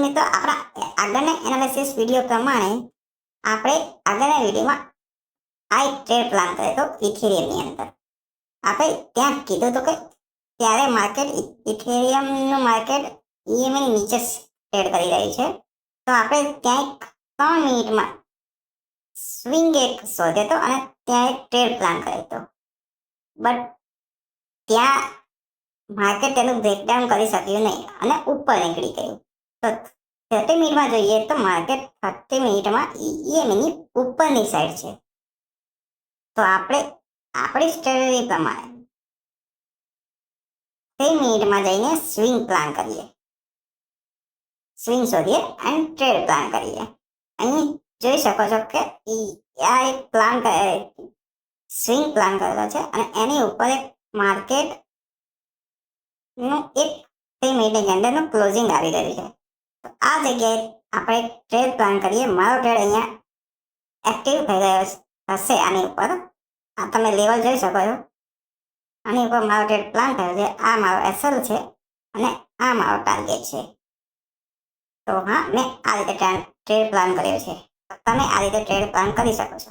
મિત્રો આપણા આગળના એનાલિસિસ વિડીયો પ્રમાણે આપણે આગળના વિડીયોમાં આ એક ટ્રેડ પ્લાન કર્યો હતો ઇથેરિયમની અંદર. આપણે ત્યાં કીધું હતું કે ત્યારે માર્કેટ ઇથેરિયમનું માર્કેટ EMA ની નીચે ટ્રેડ કરી રહ્યું છે. તો આપણે ત્યાં એક 3 મિનિટમાં સ્વિંગ એક શોધ્યો હતો અને ત્યાં એક ટ્રેડ પ્લાન કર્યો હતો. બટ ત્યાં માર્કેટ તેનું બ્રેકડાઉન કરી શક્યું નહીં અને ઉપર નીકળી ગયું. તો 30 મિનિટમાં જોઈએ તો માર્કેટ 30 મિનિટમાં EMA ની ઉપરની સાઈડ છે. તો આપણે આપણી સ્ટ્રેટેજી પ્રમાણે 3 મિનિટમાં જઈને સ્વિંગ પ્લાન કરીએ, સ્વિંગ શોધીએ અને ટ્રેડ પ્લાન કરીએ. અહીં જોઈ શકો છો કે આ એક પ્લાન સ્વિંગ પ્લાન કરેલો છે અને એની ઉપર એક માર્કેટ નું એક 3 મિનિટની અંદરનું ક્લોઝિંગ આવી રહ્યું છે. તો આ જગ્યાએ આપણે ટ્રેડ પ્લાન કરીએ. મારો ટ્રેડ અહીંયા એક્ટિવ થઈ રહ્યો હશે. આની ઉપર આ તમે લેવલ જોઈ શકો છો. આની ઉપર મારો ટ્રેડ પ્લાન થયો છે. આ મારો SL છે અને આ મારો ટાર્ગેટ છે. તો હા, મેં આ રીતે ટ્રેડ પ્લાન કર્યો છે. તમે આ રીતે ટ્રેડ પ્લાન કરી શકો છો.